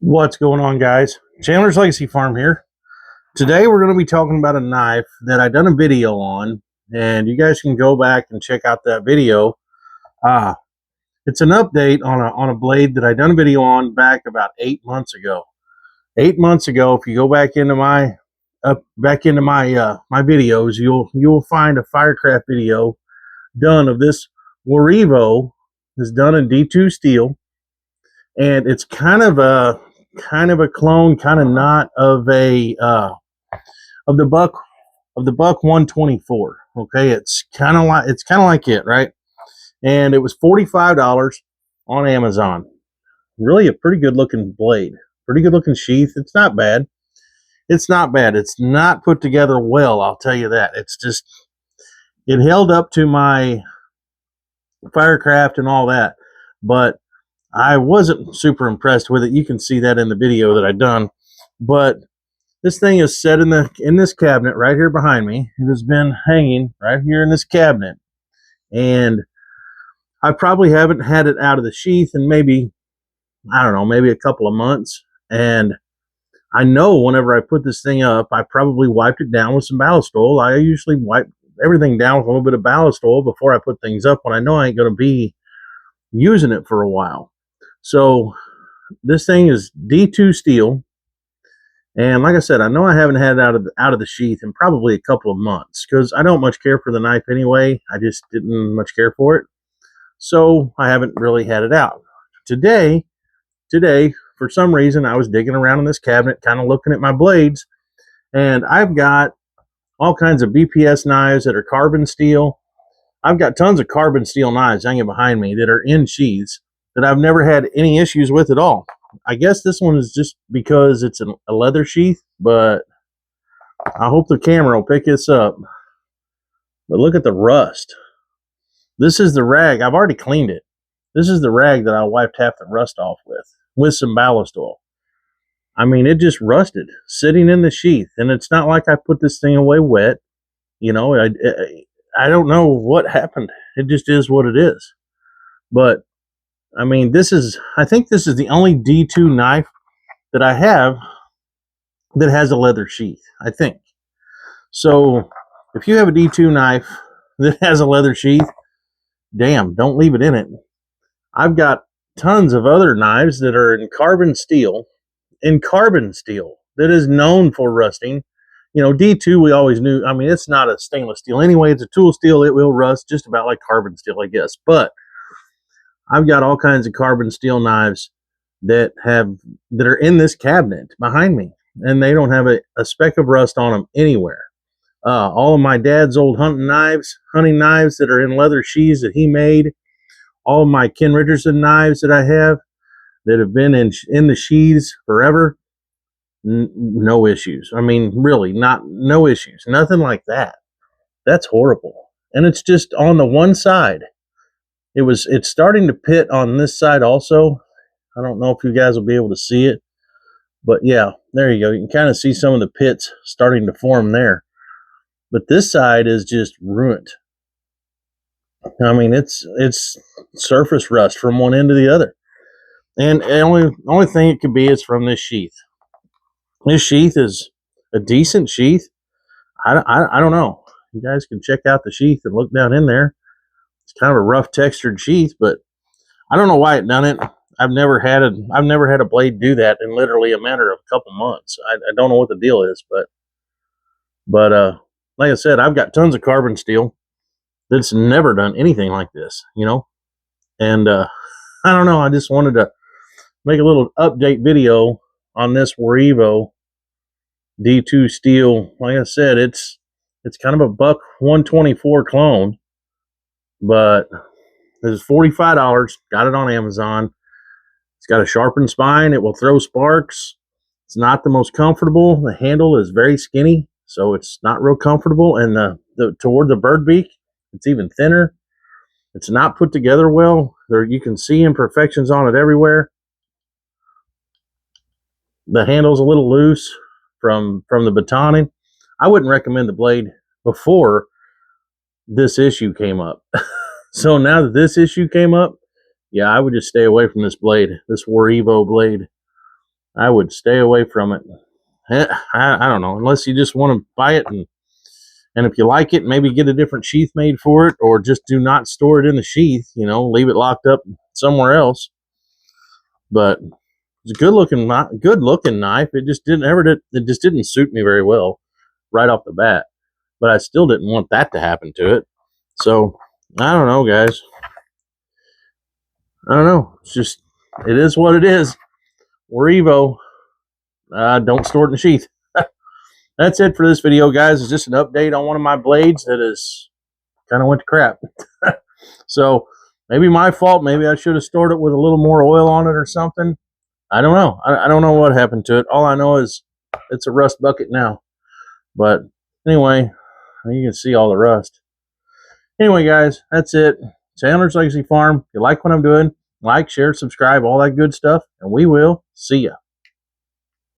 What's going on, guys? Chandler's Legacy Farm here. Today we're going to be talking about a knife that I done a video on, and you guys can go back and check out that video. Uh, it's an update on a blade that I done a video on back about 8 months ago. 8 months ago, if you go back into my my videos, you'll find a Firecraft video done of this Warivo. Is done in D2 steel, and it's kind of a clone, kind of not of a of the buck 124. Okay, it's kind of like it, right? And it was $45 on Amazon. Really a pretty good looking blade, pretty good looking sheath. It's not bad. It's not bad. It's not put together well, I'll tell you that. It's just it held up to my Firecraft and all that, but I wasn't super impressed with it. You can see that in the video that I done. But this thing is set in this cabinet right here behind me. It has been hanging right here in this cabinet, and I probably haven't had it out of the sheath in maybe, I don't know, maybe a couple of months. And I know whenever I put this thing up, I probably wiped it down with some ballast oil. I usually wipe everything down with a little bit of ballast oil before I put things up when I know I ain't going to be using it for a while. So this thing is D2 steel. And like I said, I know I haven't had it out of the sheath in probably a couple of months because I don't much care for the knife anyway. I just didn't much care for it, so I haven't really had it out. Today, for some reason, I was digging around in this cabinet, kind of looking at my blades, and I've got all kinds of BPS knives that are carbon steel. I've got tons of carbon steel knives hanging behind me that are in sheaths that I've never had any issues with at all. I guess this one is just because it's a leather sheath, but I hope the camera will pick this up. But look at the rust. This is the rag. I've already cleaned it. This is the rag that I wiped half the rust off with some ballast oil. I mean, it just rusted sitting in the sheath, and it's not like I put this thing away wet. You know, I don't know what happened. It just is what it is. But I mean, I think this is the only D2 knife that I have that has a leather sheath, I think. So if you have a D2 knife that has a leather sheath, damn, don't leave it in it. I've got tons of other knives that are in carbon steel, that is known for rusting. You know, D2 we always knew. I mean, it's not a stainless steel anyway. It's a tool steel. It will rust just about like carbon steel, I guess. But I've got all kinds of carbon steel knives that are in this cabinet behind me, and they don't have a speck of rust on them anywhere. All of my dad's old hunting knives that are in leather sheaths that he made. All of my Ken Richardson knives that I have that have been in the sheaths forever. No issues. I mean, really, no issues. Nothing like that. That's horrible. And it's just on the one side. It's starting to pit on this side also. I don't know if you guys will be able to see it, but yeah, there you go. You can kind of see some of the pits starting to form there. But this side is just ruined. I mean, it's surface rust from one end to the other, and the only thing it could be is from this sheath. This sheath is a decent sheath. I don't know. You guys can check out the sheath and look down in there. It's kind of a rough textured sheath, but I don't know why it done it. I've never had a blade do that in literally a matter of a couple months. I don't know what the deal is, but like I said, I've got tons of carbon steel that's never done anything like this, you know. And I don't know. I just wanted to make a little update video on this Warivo D2 steel. Like I said, it's kind of a buck 124 clone, but this is $45. Got it on Amazon. It's got a sharpened spine. It will throw sparks. It's not the most comfortable. The handle is very skinny, so it's not real comfortable. And toward the bird beak, it's even thinner. It's not put together well. You can see imperfections on it everywhere. The handle's a little loose from the batoning. I wouldn't recommend the blade before this issue came up. So now that this issue came up, yeah, I would just stay away from this blade, this Warivo blade. I would stay away from it. I don't know, unless you just want to buy it and if you like it, maybe get a different sheath made for it, or just do not store it in the sheath. You know, leave it locked up somewhere else. But it's a good looking knife. It just didn't suit me very well right off the bat. But I still didn't want that to happen to it. So I don't know, guys. I don't know. It is what it is. Warivo, don't store it in the sheath. That's it for this video, guys. It's just an update on one of my blades that is kind of went to crap. So maybe my fault. Maybe I should have stored it with a little more oil on it or something. I don't know. I don't know what happened to it. All I know is it's a rust bucket now. But anyway, you can see all the rust. Anyway, guys, that's it. Chandler's Legacy Farm. If you like what I'm doing, like, share, subscribe, all that good stuff. And we will see ya.